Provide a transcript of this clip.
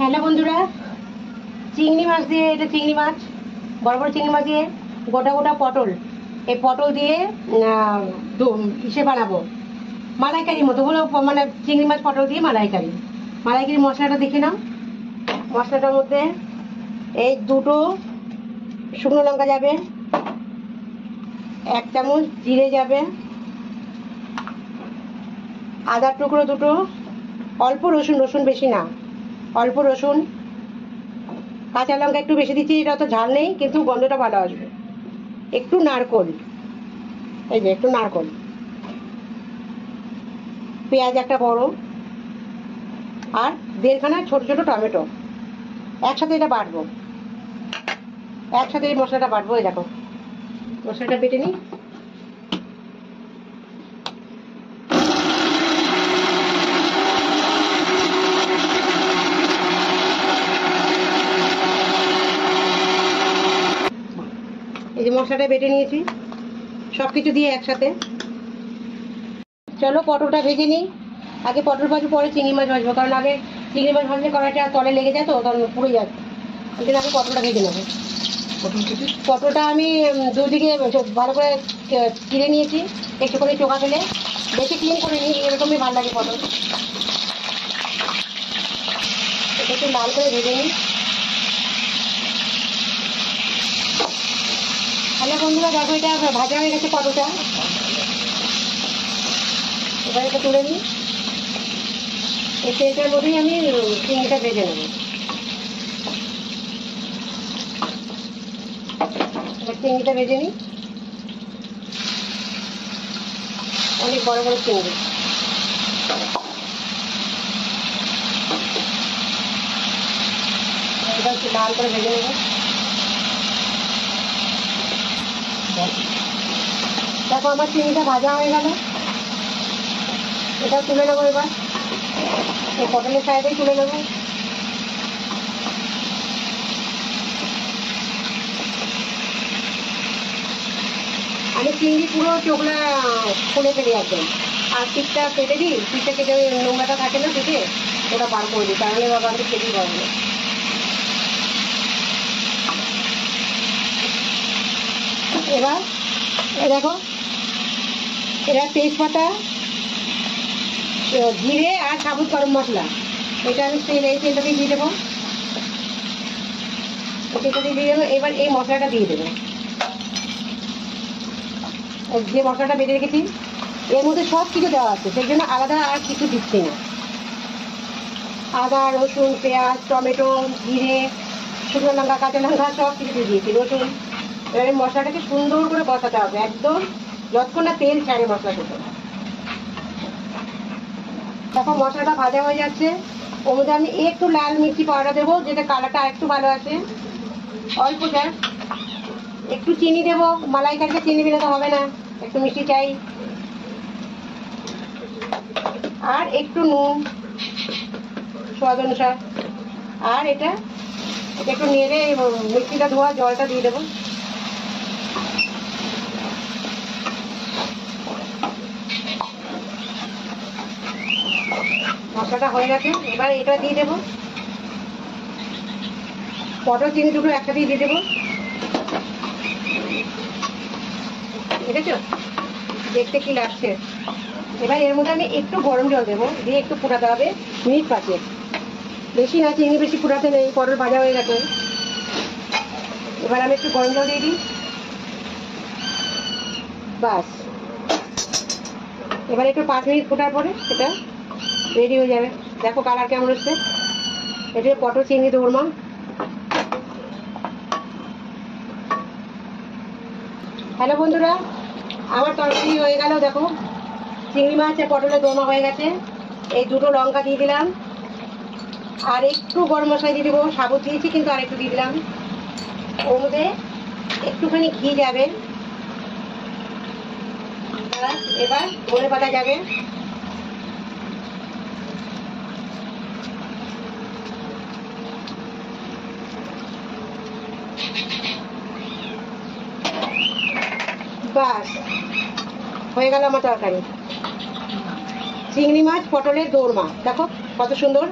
Hello বন্ধুরা, চিংড়ি মাছ দিয়ে, এটা চিংড়ি মাছ, বড় বড় চিংড়ি মাছ দিয়ে গোটা গোটা পটল, এই পটল দিয়ে ইসে বানাবো মালাইকারির মতো হলো, মানে চিংড়ি মাছ পটল দিয়ে মালাইকারি। মালাইকারি মশলাটা দেখে নাও। মশলাটার মধ্যে এই দুটো শুকনো লঙ্কা যাবে, 1 চামচ জিরে যাবে, আদার টুকরো দুটো, অল্প রসুন, রসুন বেশি না, অল্প রসুন, কাঁচা লঙ্কা একটু বেশি দিচ্ছি, এটা তো ঝাল নেই কিন্তু গন্ধটা ভালো আসবে। একটু নারকোল, এই যে একটু নারকোল, পেঁয়াজ একটা বড়, আর 1.5খানা ছোট ছোট টমেটো। একসাথে এটা বাটবো, একসাথে এই মশলাটা বাটবো। এই দেখো মশলাটা বেটে নিই। এই যে মশলাটা বেটে নিয়েছি সব কিছু দিয়ে একসাথে। চলো পটলটা ভেজে নিই। আগে পটল ভাজবো, পরে চিংড়ি মাছ ভাজবো, কারণ আগে চিংড়ি মাছ ভাজলে কড়াইটা তলে লেগে যায় তো, তখন পুড়ে যায়। ওই জন্য আগে পটলটা ভেজে নেবো। পটলটা আমি দুদিকে ভালো করে চিড়ে নিয়েছি, একটু করে চোখা ফেলে, বেশি ক্লিন করে নিই, এরকমই ভালো লাগে পটল। এটা একটু লাল করে ভেজে নিই। হ্যালো বন্ধুরা, দেখো এটা ভাজা হয়ে গেছে পটলটা। এবার এটা তুলে নিই। এই তেলটার মধ্যেই আমি চিংড়িটা ভেজে নেব। এবার চিংড়িটা ভেজে নিই, অনেক বড় বড় চিংড়ি। এটা একটু লাল করে ভেজে নেব। দেখো আমার চিংড়িটা ভাজা হয়ে গেল, এটা তুলে নেবো। এবার এই পটলের সাইডেই তুলে নেবো। আমি চিংড়ি পুরো চোখলা খুলে ফেলি একদম, আর পিঠটা কেটে দিই, পিঠটা কেটে ওই নোংরাটা থাকে না পিঠে, ওটা বার করে দিই, তাহলে বাবা আমি খেতেই পারবো না। এবার দেখো, এবার তেজপাতা, জিরে আর সাবুত গরম মশলা, এটা আমি এই তেলটাকে দিয়ে দেবো, তেলটাকে দিয়ে দেবো। এবার এই মশলাটা দিয়ে দেবো, যে মশলাটা বেটে রেখেছি এর মধ্যে সব কিছু দেওয়া আছে, সেই জন্য আলাদা আর কিছু দিচ্ছি না। আদা, রসুন, পেঁয়াজ, টমেটো, জিরে, শুকনো লঙ্কা, কাঁচা লঙ্কা সব কিছু দিয়ে দিয়েছি, রসুন। এবার এই মশলাটাকে সুন্দর করে কষাতে হবে একদম, যতক্ষণ না তেল ছাড়ে মশলা থেকে। তখন মশলাটা ভাজা হয়ে যাচ্ছে, ওর মধ্যে আমি একটু লাল মির্চি পাউডার দেবো, যেটা কালারটা একটু ভালো আসে, অল্প যা। একটু চিনি দেবো, মালাইকারিতে চিনি দিলে তো হবে না, একটু মিষ্টি চাই। আর একটু নুন স্বাদ অনুসার। আর এটা একটু নেড়ে মিষ্টিটা ধোয়া জলটা দিয়ে দেবো। মশলাটা হয়ে গেছে, এবার এটা দিয়ে দেবো, পটল চিনি দুটো একসাথেই দিয়ে দেবো। দেখেছো দেখতে কি লাগছে? এবার এর মধ্যে আমি একটু গরম জল দেবো, দিয়ে একটু ফুটাতে হবে মিনিট 5, বেশি না, চিনি বেশি ফুটাতে নেই, পটল ভাজা হয়ে গেছে। এবার আমি একটু গরম জল দিয়ে দিই, বাস। এবার একটু 5 মিনিট ফোটার পরে এটা রেডি হয়ে যাবে। দেখো কালার কেমন হচ্ছে, এটা পটল চিংড়ি দোরমা। হ্যালো বন্ধুরা, আমার তরকারি হয়ে গেল। দেখো চিংড়ি মাছ আর পটলের দোরমা হয়ে গেছে। এই দুটো লঙ্কা দিয়ে দিলাম, আর একটু গরম মশলা দিয়ে দেবো, সাবুত দিয়েছি কিন্তু আর একটু দিয়ে দিলাম। ওর মধ্যে একটুখানি ঘি যাবে, এবার ধনে পাতা যাবে, বাস হয়ে গেল আমার তরকারি, চিংড়ি মাছ পটলের দোরমা। দেখো কত সুন্দর।